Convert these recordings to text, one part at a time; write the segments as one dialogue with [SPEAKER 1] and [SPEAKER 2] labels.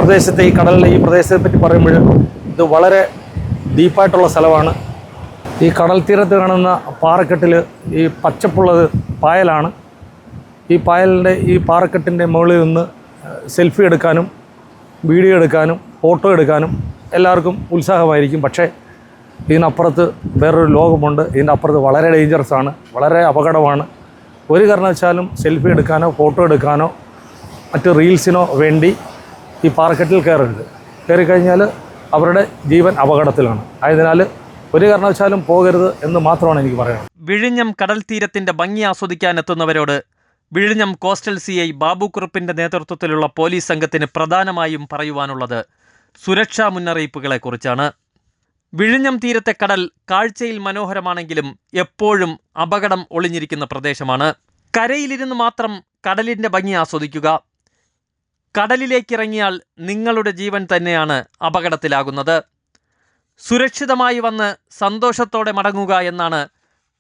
[SPEAKER 1] പ്രദേശത്തെ ഈ കടലിലെ ഈ പ്രദേശത്തെ പറ്റി പറയുമ്പോൾ ഇത് വളരെ ഡീപ്പായിട്ടുള്ള സ്ഥലമാണ്. ഈ കടൽ തീരത്ത് കാണുന്ന പാറക്കെട്ടിൽ ഈ പച്ചപ്പുള്ളത് പായലാണ്. ഈ പായലിൻ്റെ ഈ പാറക്കെട്ടിൻ്റെ മുകളിൽ നിന്ന് സെൽഫി എടുക്കാനും വീഡിയോ എടുക്കാനും ഫോട്ടോ എടുക്കാനും എല്ലാവർക്കും ഉത്സാഹമായിരിക്കും. പക്ഷേ ഇതിനപ്പുറത്ത് വേറൊരു ലോകമുണ്ട്. ഇതിൻ്റെ അപ്പുറത്ത് വളരെ ഡേഞ്ചറസ് ആണ്, വളരെ അപകടമാണ്. ഒരു കാരണവശാലും സെൽഫി എടുക്കാനോ ഫോട്ടോ എടുക്കാനോ മറ്റ് റീൽസിനോ വേണ്ടി ഈ പാറക്കെട്ടിൽ കയറരുത്. കയറിക്കഴിഞ്ഞാൽ അവരുടെ ജീവൻ അപകടത്തിലാണ്. ആയതിനാൽ ഒരു കാരണവശാലും പോകരുത് എന്ന് മാത്രമാണ് എനിക്ക് പറയാനുള്ളത്.
[SPEAKER 2] വിഴിഞ്ഞം കടൽ തീരത്തിൻ്റെ ഭംഗി ആസ്വദിക്കാനെത്തുന്നവരോട് വിഴിഞ്ഞം കോസ്റ്റൽ CI ബാബു കുറുപ്പിൻ്റെ നേതൃത്വത്തിലുള്ള പോലീസ് സംഘത്തിന് പ്രധാനമായും പറയുവാനുള്ളത് സുരക്ഷാ മുന്നറിയിപ്പുകളെക്കുറിച്ചാണ്. വിഴിഞ്ഞം തീരത്തെ കടൽ കാഴ്ചയിൽ മനോഹരമാണെങ്കിലും എപ്പോഴും അപകടം ഒളിഞ്ഞിരിക്കുന്ന പ്രദേശമാണ്. കരയിലിരുന്ന് മാത്രം കടലിൻ്റെ ഭംഗി ആസ്വദിക്കുക. കടലിലേക്കിറങ്ങിയാൽ നിങ്ങളുടെ ജീവൻ തന്നെയാണ് അപകടത്തിലാകുന്നത്. സുരക്ഷിതമായി വന്ന് സന്തോഷത്തോടെ മടങ്ങുക എന്നാണ്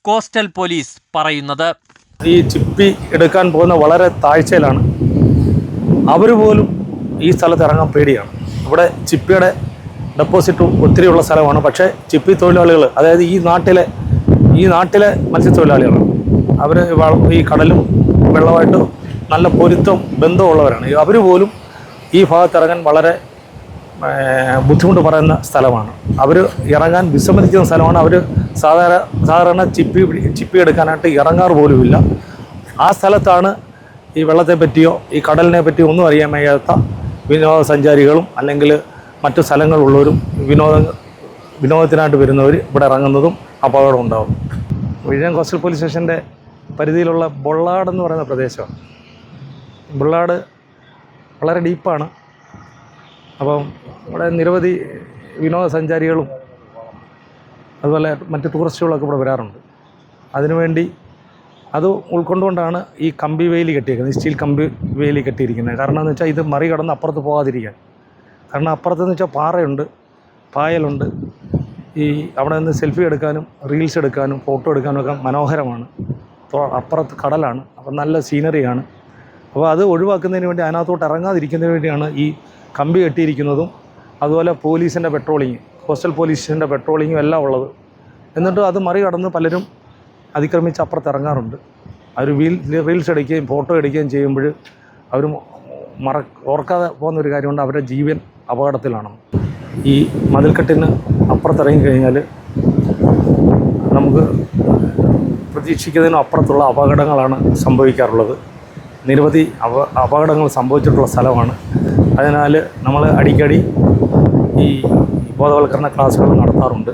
[SPEAKER 2] കോസ്റ്റൽ പോലീസ് പറയുന്നത്.
[SPEAKER 1] ഈ ചിപ്പി എടുക്കാൻ പോകുന്ന വളരെ താഴ്ചയിലാണ്. അവർ പോലും ഈ സ്ഥലത്ത് ഇറങ്ങാൻ പേടിയാണ്. ഇവിടെ ചിപ്പിയുടെ ഡെപ്പോസിറ്റ് ഒത്തിരിയുള്ള സ്ഥലമാണ്. പക്ഷേ ചിപ്പി തൊഴിലാളികൾ, അതായത് ഈ നാട്ടിലെ മത്സ്യത്തൊഴിലാളികളാണ്. അവർ ഈ കടലും വെള്ളമായിട്ട് നല്ല പൊരുത്തം ബന്ധമുള്ളവരാണ്. അവർ പോലും ഈ ഭാഗത്തിറങ്ങാൻ വളരെ ബുദ്ധിമുട്ട് പറയുന്ന സ്ഥലമാണ്. അവർ ഇറങ്ങാൻ വിസമ്മതിക്കുന്ന സ്ഥലമാണ്. അവർ സാധാരണ ചിപ്പി എടുക്കാനായിട്ട് ഇറങ്ങാറ് പോലുമില്ല. ആ സ്ഥലത്താണ് ഈ വെള്ളത്തെ പറ്റിയോ ഈ കടലിനെ പറ്റിയോ ഒന്നും അറിയാൻ വയ്യാത്ത വിനോദസഞ്ചാരികളും അല്ലെങ്കിൽ മറ്റു സ്ഥലങ്ങളുള്ളവരും വിനോദത്തിനായിട്ട് വരുന്നവർ ഇവിടെ ഇറങ്ങുന്നതും അപകടം ഉണ്ടാകും. വിഴിഞ്ഞം കോസ്റ്റൽ പോലീസ് സ്റ്റേഷൻ്റെ പരിധിയിലുള്ള ബൊള്ളാട് എന്ന് പറയുന്ന പ്രദേശമാണ്. ബൊള്ളാട് വളരെ ഡീപ്പാണ്. അപ്പം ഇവിടെ നിരവധി വിനോദസഞ്ചാരികളും അതുപോലെ മറ്റ് ടൂറിസ്റ്റുകളൊക്കെ ഇവിടെ വരാറുണ്ട്. അതിനുവേണ്ടി അത് ഉൾക്കൊണ്ടുകൊണ്ടാണ് ഈ കമ്പി വേലി കെട്ടിയിരിക്കുന്നത്, സ്റ്റീൽ കമ്പി വേലി കെട്ടിയിരിക്കുന്നത്. കാരണം എന്ന് വെച്ചാൽ ഇത് മറികടന്ന് അപ്പുറത്ത് പോകാതിരിക്കാൻ. കാരണം അപ്പുറത്തെന്ന് വെച്ചാൽ പാറയുണ്ട്, പായലുണ്ട്. ഈ അവിടെ നിന്ന് സെൽഫി എടുക്കാനും റീൽസ് എടുക്കാനും ഫോട്ടോ എടുക്കാനും ഒക്കെ മനോഹരമാണ്. അപ്പുറത്ത് കടലാണ്, അപ്പം നല്ല സീനറിയാണ്. അപ്പോൾ അത് ഒഴിവാക്കുന്നതിന് വേണ്ടി, അതിനകത്തോട്ട് ഇറങ്ങാതിരിക്കുന്നതിന് വേണ്ടിയാണ് ഈ കമ്പി കെട്ടിയിരിക്കുന്നതും അതുപോലെ പോലീസിൻ്റെ പെട്രോളിങ്, കോസ്റ്റൽ പോലീസിൻ്റെ പെട്രോളിങ്ങും എല്ലാം ഉള്ളത്. എന്നിട്ട് അത് മറികടന്ന് പലരും അതിക്രമിച്ച് അപ്പുറത്ത് ഇറങ്ങാറുണ്ട്. അവർ റീൽസ് എടുക്കുകയും ഫോട്ടോ എടുക്കുകയും ചെയ്യുമ്പോൾ അവർ ഓർക്കാതെ പോകുന്നൊരു കാര്യമുണ്ട്, അവരുടെ ജീവൻ അപകടത്തിലാണ്. ഈ മതിൽക്കെട്ടിന് അപ്പുറത്തിറങ്ങിക്കഴിഞ്ഞാൽ നമുക്ക് പ്രതീക്ഷിക്കുന്നതിനും അപ്പുറത്തുള്ള അപകടങ്ങളാണ് സംഭവിക്കാറുള്ളത്. നിരവധി അപകടങ്ങൾ സംഭവിച്ചിട്ടുള്ള സ്ഥലമാണ്. അതിനാൽ നമ്മൾ അടിക്കടി ഈ ബോധവൽക്കരണ ക്ലാസ്സുകൾ നടത്താറുണ്ട്.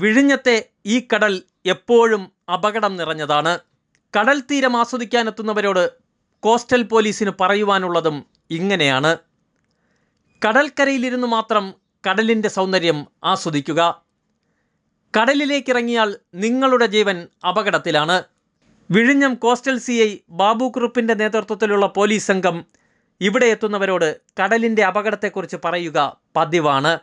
[SPEAKER 2] വിഴിഞ്ഞത്തെ ഈ കടൽ എപ്പോഴും അപകടം നിറഞ്ഞതാണ്. കടൽ തീരം ആസ്വദിക്കാനെത്തുന്നവരോട് കോസ്റ്റൽ പോലീസിന് പറയുവാനുള്ളതും ഇങ്ങനെയാണ്. കടൽക്കരയിലിരുന്ന് മാത്രം കടലിൻ്റെ സൗന്ദര്യം ആസ്വദിക്കുക. കടലിലേക്കിറങ്ങിയാൽ നിങ്ങളുടെ ജീവൻ അപകടത്തിലാണ്. വിഴിഞ്ഞം കോസ്റ്റൽ CI ബാബു കുറുപ്പിൻ്റെ നേതൃത്വത്തിലുള്ള പോലീസ് സംഘം ഇവിടെ എത്തുന്നവരോട് കടലിൻ്റെ അപകടത്തെക്കുറിച്ച് പറയുക പതിവാണ്.